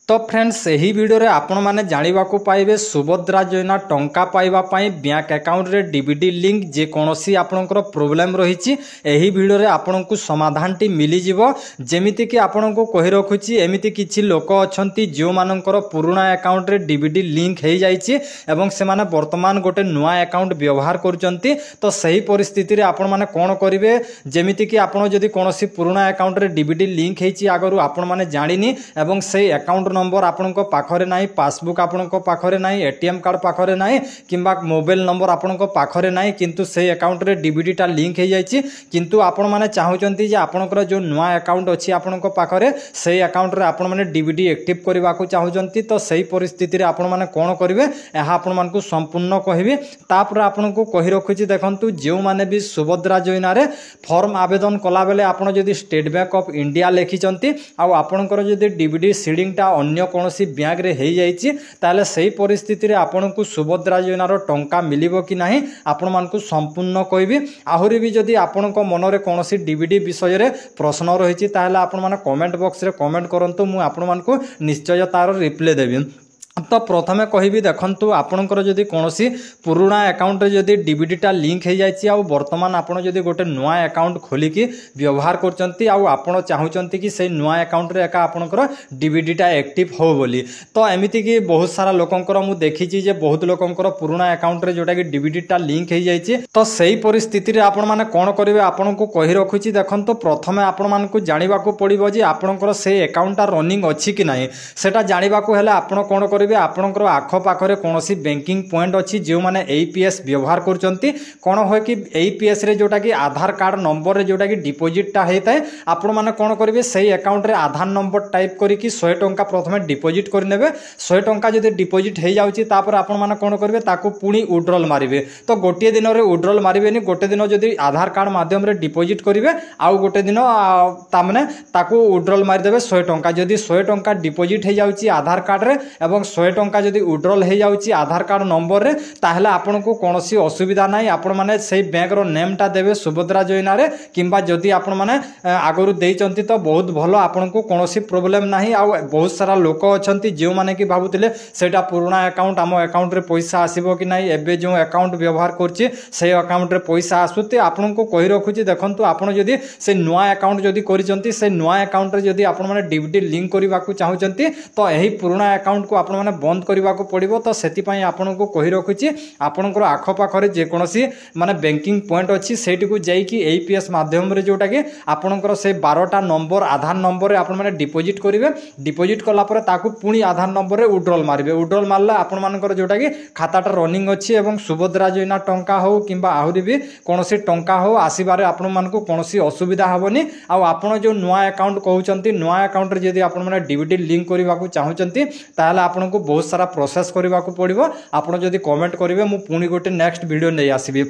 तो फ्रेंड्स यही वीडियो रे आपण माने जानिबा को पाइबे सुभद्रा योजना टंका पाइबा पई बैंक अकाउंट रे डीबीडी लिंक जे कोनोसी आपनकर प्रॉब्लम रहिछि एही वीडियो रे आपनकु समाधान टी मिली जिवो। जेमिति कि आपनकु कहि रखुछि एमिति किछि लोक अछंती जो मानकर पुराना अकाउंट रे डीबीडी लिंक हे जाइछि एवं से माने वर्तमान गोटे नुआ अकाउंट व्यवहार करचंती। तो सही परिस्थिति रे आपण माने कोन करिवे जेमिति कि आपण जदि कोनोसी पुराना अकाउंट रे डीबीडी लिंक हेछि आगरु आपण माने जानिनी एवं से अकाउंट नंबर आपनक पाखरे नाही, पासबुक आपनक पाखरे नाही, एटीएम कार्ड पाखरे नाही किंबा मोबाइल नंबर आपनक पाखरे नाही, किंतु से अकाउंट रे डीबीडी टा लिंक हे जाइछि। किंतु आपण माने चाहुचंती जे आपनकर जो नुआ अकाउंट अछि आपनक पाखरे से अकाउंट रे आपण माने डीबीडी एक्टिव करबा को चाहुचंती। तो सही परिस्थिति रे आपण माने कोन करिवे एहा आपण मानकु संपूर्ण कहिबे। तापर आपनकु कहि रखुछि देखंतु जे माने भी सुभद्रा योजना रे फॉर्म आवेदन कला बेले आपण जदि स्टेट बैंक ऑफ इंडिया लेखिचंती आ आपनकर जदि डीबीडी सीडिंग टा अन्य कोनोसी बैंक रे हे जाइछि ताले सही परिस्थिति रे आपनकु सुभद्रा योजना रो टंका मिलिबो कि नाही आपण मानकु संपूर्ण कहबी। आहुरी भी जदि आपनक मन रे कोनोसी डीबीडी विषय रे प्रश्न रहिछि ताले आपण माने कमेंट बॉक्स रे कमेंट करंतु मु आपण मानकु निश्चय तार रिप्लाई देबी। तो प्रथमे कहबी देखंतु आपनकर जदि कोनोसी पुराना अकाउंट रे जदि डीबीडी टा लिंक हे जाइछि आ वर्तमान आपण जदि गोटे नुआ अकाउंट खोली की व्यवहार करचंती आ आपण चाहुचंती कि से नुआ अकाउंट रे एका आपनकर डीबीडी टा एक्टिव हो बोली। तो एमिति कि बहुत सारा लोकंकर मु देखिछि जे बहुत लोकंकर पुराना अकाउंट रे जोटा कि डीबीडी टा लिंक हे जाइछि। तो सही परिस्थिति रे आपण माने कोन करिवे आपनकु कहि रखुछि देखंतु प्रथमे आपण मानकु जानिबा को पड़िबो जे आपनकर से अकाउंट टा रनिंग अछि कि नाही सेटा जानिबा को हेले आपण कोन आपनकर आख पाखरे कोनोसी बैंकिंग पॉइंट अछि जे माने एपीएस व्यवहार करचंती। कोन होय कि एपीएस रे जोटा कि आधार कार्ड नंबर रे जोटा कि डिपॉजिट टा हेताय आपण माने कोन करिवे सेही अकाउंट रे आधार नंबर टाइप करी कि 100 टंका प्रथमे डिपॉजिट कर नेबे। 100 टंका जदि डिपॉजिट हे जाउची तापर आपण माने कोन करिवे ताकू पुनी विड्रॉल मारिवे। तो गोटे दिन रे विड्रॉल मारिबेनी, गोटे दिन जदि आधार कार्ड माध्यम रे डिपॉजिट करिवे आउ गोटे दिन ता माने ताकू विड्रॉल मारि देबे 100 टंका। जदि 100 टंका डिपॉजिट हे जाउची आधार कार्ड रे एवं 100 टंका जदि विड्रॉल हे जाउची आधार कार्ड नंबर रे ताहले आपनको कोनोसी असुविधा नाही। आपण माने सेही बैंक रो नेम टा देबे सुभद्रा योजना रे किंबा जदि आपण माने आगरु देइचंती तो बहुत भलो आपनको कोनोसी प्रॉब्लम नाही। आ बहुत सारा लोक अछंती जे माने कि भाबुतिले सेटा पुराना अकाउंट आम अकाउंट रे पैसा आसीबो कि नाही, एबे जो अकाउंट व्यवहार करछि से अकाउंट रे पैसा आसुते आपनको कहि रखुछि देखंतु आपण जदि से नुआ अकाउंट जदि करिचंती से नुआ अकाउंट रे जदि आपण माने डीबीडी लिंक करबा को चाहुचंती तो एही पुराना अकाउंट को आपण माने बंद करबा को पड़िबो। तो सेति पई आपनको कहि रखुछि आपनकर आख पाखरे जे कोनोसी माने बैंकिंग पॉइंट अछि सेठी को जाई कि एपीएस माध्यम रे जोटा कि आपनकर से 12टा नंबर आधार नंबर रे आपण माने डिपॉजिट करिवे। डिपॉजिट कला परे ताकू पुनी आधार नंबर रे विड्रॉल मारिवे। विड्रॉल मारला आपण मानकर जोटा कि खाताटा रनिंग अछि एवं सुभद्रा योजना टंका हो किंबा आहुरी भी कोनोसी टंका हो आसीबारे आपण मानको कोनोसी असुविधा हबनी। आ आपण जो नुआ अकाउंट कहउचंती नुआ अकाउंट रे जदि आपण माने डीबीडी लिंक करबा को चाहुचंती ताहले आपनको बहुत सारा प्रोसेस करबा को पड़िबो। आपण जदि कमेंट करिवे मु पुनी गोटे नेक्स्ट वीडियो नै आसीबी।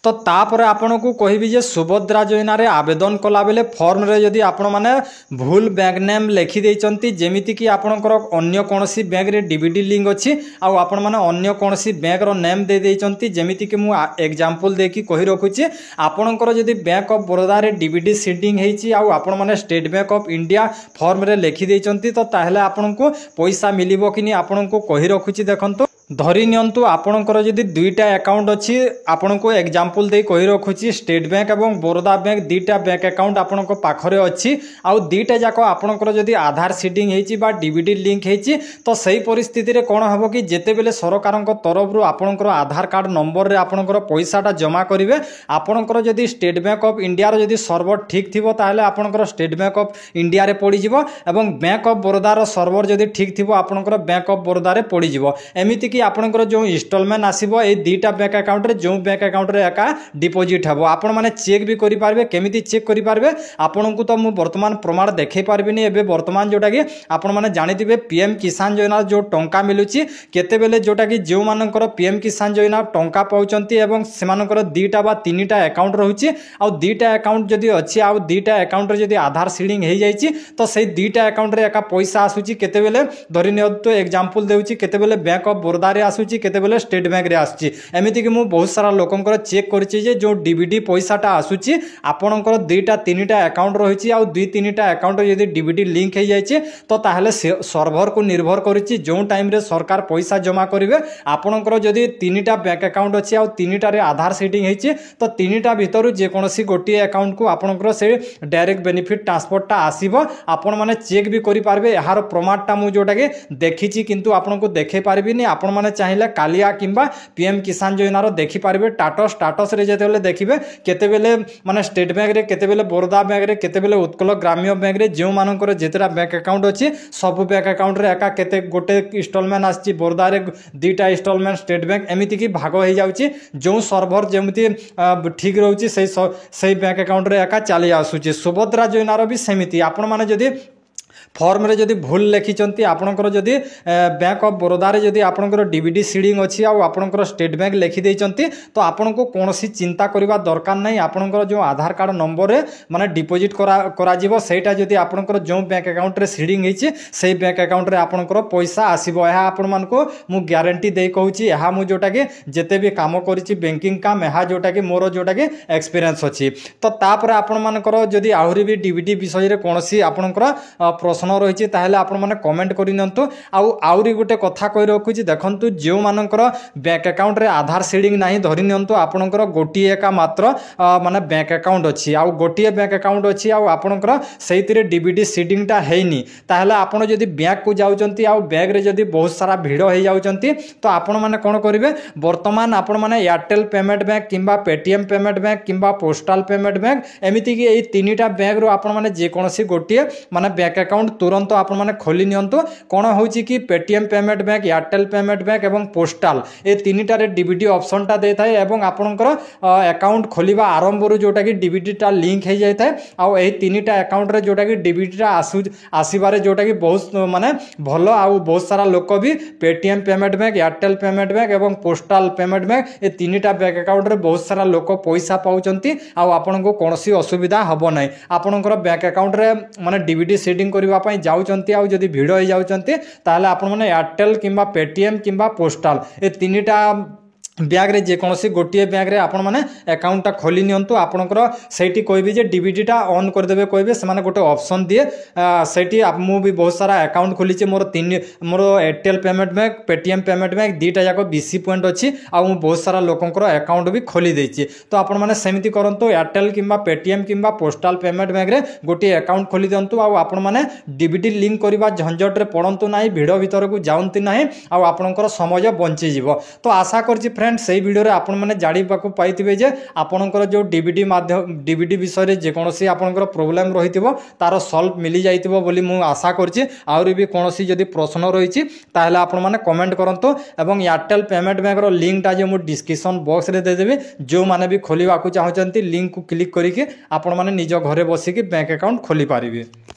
तो तापर आपनको कहबी जे सुभद्रा योजना रे आवेदन कला बेले फॉर्म रे जदि आपण माने भूल बैंक नेम लिखि देइचंती जेमिति कि आपनकर अन्य कोनोसी बैंक रे डीबीडी लिंक अछि आ आपण माने अन्य कोनोसी बैंक रो नेम दे देइचंती जेमिति कि मु एग्जांपल देकी कहि रखुछि आपनकर जदि बैंक ऑफ बड़ौदा रे डीबीडी सीडिंग हेछि आ आपण माने state bank of India form रे लिखि देइचंती तो ताहले आपनको पैसा मिलिबो कि नि आपनको कहि रखुछि देखंतु। धरी नियंतु आपनकर जदि दुईटा अकाउंट अछि आपनको एग्जांपल दे कहि रखुछि स्टेट बैंक एवं बड़ौदा बैंक दुईटा बैंक अकाउंट आपनको पाखरे अछि आ दुईटा जाको आपनकर जदि आधार सीडिंग हेछि बा डीबीडी लिंक हेछि तो सही परिस्थिति रे कोन हबो कि जेते बेले सरकारक तरफ रु आपनकर आधार कार्ड नंबर रे आपनकर पैसाटा जमा करिवे आपनकर जदि स्टेट बैंक ऑफ इंडिया रो जदि सर्वर ठीक थिबो ताहले आपनकर स्टेट बैंक ऑफ इंडिया रे पड़ी जिवो एवं बैंक ऑफ बड़ौदा रो सर्वर जदि ठीक थिबो आपनकर बैंक ऑफ बड़ौदा रे पड़ी जिवो। एमिति कि आपनकर जो इंस्टॉलमेंट आसीबो ए दुईटा बैंक अकाउंट रे जो बैंक अकाउंट रे एका डिपॉजिट हबो आपण माने चेक भी करि पारबे। केमिति चेक करि पारबे आपनकु तो मु वर्तमान प्रमाण देखै पारबिनी। एबे वर्तमान जोटा कि आपण माने जानिथिबे पीएम किसान योजना जो टंका मिलुची केते बेले जोटा कि जे मानकर पीएम किसान योजना टंका पाउचंती एवं सेमानकर दुईटा बा तीनटा अकाउंट रहउची आ दुईटा अकाउंट जदि अछि आ दुईटा अकाउंट रे जदि आधार सीडिंग हे जाईची तो सेही दुईटा अकाउंट रे एका पैसा आसुची केते बेले धरि नियंतु एग्जांपल देउची केते बेले बैंक ऑफ बड़ौदा बरोदारे आसूची केतेबेले स्टेट बैंक रे आसूची एमिति कि मु बहुत सारा लोकंकर चेक करछि जे जो डीबीडी पैसाटा आसूची आपणकर दुईटा तीनटा अकाउंट रहिछि आ दुई तीनटा अकाउंट यदि डीबीडी लिंक हो जाइए तो ताहले सर्भर को निर्भर करिछि जो टाइम रे सरकार पैसा जमा करिवे आपणकर जदि तीनटा बैंक अकाउंट अछि आ तीनटा रे आधार सेटिंग हेछि तो तीनटा भितरु जे कोनोसी गोटी अकाउंट को आपणकर से डायरेक्ट बेनिफिट ट्रांसफरटा आसीबो आपण माने चेक भी करि पारबे यार प्रमाणटा मु जोटा के देखिछि किंतु आपनको देखै पारबिनी आपण माने चाहिले कालिया किंबा पीएम किसान योजना रो देखि पारबे स्टाटस रे जेतेबेले देखिबे केतेबेले माने स्टेट बैंक रे केतेबेले बरोदा बैंक रे केतेबेले उत्कल ग्राम्य बैंक रे जो मानकर जेतरा बैंक अकाउंट अछि सब बैंक अकाउंट रे एका केते गोटे इंस्टॉलमेंट आछि बरोदा रे दुईटा इंस्टॉलमेंट स्टेट बैंक एमिति की भाग हो जाउछि जो सर्वर जेमिति ठीक रहउछि सही बैंक अकाउंट रे एका चली आसुछि सुभद्रा योजनार भी सेमिति आपण माने जदि फॉर्म रे जदि भूल लिखिचंती आपणकर जदि बैंक ऑफ बरोदा रे जदि आपणकर डीबीडी सीडिंग अछि आ आपणकर स्टेट बैंक लिखि देइचंती तो आपनको कोनोसी चिंता करिवा दरकार नै आपणकर जो आधार कार्ड नंबर रे माने डिपॉजिट करा जिवो सेटा जदि आपणकर जो बैंक अकाउंट रे सीडिंग हेछि सेही बैंक अकाउंट रे आपणकर पैसा आसीबो एहा आपण मानको मु गारंटी देई कहूची एहा मु जोटा के जेते भी काम करिछि बैंकिंग काम एहा जोटा के मोर जोटा के एक्सपीरियंस अछि तो तापर आपण मानकर जदि आहुरी भी डीबीडी विषय रे कोनोसी आपणकर प्रश्न रही ताहले आपण माने कमेंट करि नंतु आउरी गोटे कथा कहि रखुची देखंतु जो मानकर बैंक अकाउंट रे आधार सीडिंग नाही धरि नंतु आपणकर गोटी एका मात्र माने बैंक अकाउंट अछि आ गोटी बैंक अकाउंट अछि आ आपणकर सेहितिरे डीबीडी सीडिंगटा हेइनी ताहले आपण जदि बैंक को जाउचंती आ बैंक रे जदि बहुत सारा भिड़ हो जाउचंती तो आपण माने कोन करिवे वर्तमान आपण माने एयरटेल पेमेंट बैंक किंबा पेटीएम पेमेंट बैंक किंबा पोस्टल पेमेंट बैंक एमिति कि एई तीनटा बैंक रो आपण माने जे कोनोसी गोटी माने बैंक अकाउंट तुरंत आपण माने खोली नियंतु कोन होउची कि Paytm payment bank Airtel payment bank एवं पोस्टल ए तीनटा रे डीबीडी ऑप्शन टा देता है एवं आपनकर अकाउंट खोलिबा आरंभ रु जोटा कि डीबीडी टा लिंक हे जाय थाए आ एही तीनटा अकाउंट रे जोटा कि डीबीडी टा आसीबारे जोटा कि बहुत माने भलो आ बहुत सारा लोक भी Paytm payment bank Airtel payment bank एवं पोस्टल पेमेंट बैंक ए तीनटा बैंक अकाउंट रे बहुत सारा लोक पैसा पाउचंती आ आपनको कोनोसी असुविधा हबो नै आपनकर बैंक अकाउंट रे माने डीबीडी सेटिंग करबा जाउचंती आ जदि भिड़ हो जाउचंती ताहले आपण माने एयरटेल किंबा पेटीएम किंबा पोस्टल ए तीनटा बैंक रे जे कोनोसी गोटिए बैंक रे आपण माने अकाउंट टा खोली नियंतु आपनकर सेठी कहबी जे डीबीडी टा ऑन कर देबे कहबे से माने गोटे ऑप्शन दिए सेठी मु भी बहुत सारा अकाउंट खोली छे मोर Airtel payment bank Paytm payment bank दीटा जाको बीसी पॉइंट अछि आ मु बहुत सारा लोकंकर अकाउंट भी खोली देछि तो आपण माने सेमिति करंतु एयरटेल किंबा पेटीएम किंबा पोस्टल पेमेंट बैंक रे गोटे अकाउंट खोली दंतु आ आपण माने डीबीडी लिंक करबा झंझट रे पड़ंतु नाही भिडो भीतर को जाउंती नाही आ आपनकर समय बंची जिवो तो आशा करछि फ्रेंड से वीडियो रे आपण माने जानिबाकू पाइतिबे जे आपनकर जो डीबीडी माध्यम डीबीडी विषय रे जे कोनोसी आपनकर प्रॉब्लम रहितिबो तार सॉल्व मिली जाइतिबो बोली मु आशा करछि आउरी भी कोनोसी जदि प्रश्न रहिछि ताहले आपण माने कमेंट करंतु एवं एयरटेल पेमेंट बैंक रो लिंक टा जे मु डिस्क्रिप्शन बॉक्स रे दे देबी जो माने भी खोलिबाकू चाहउचंती लिंक को क्लिक करिके आपण माने निज घरे बसिके बैंक अकाउंट खोली पारिबे।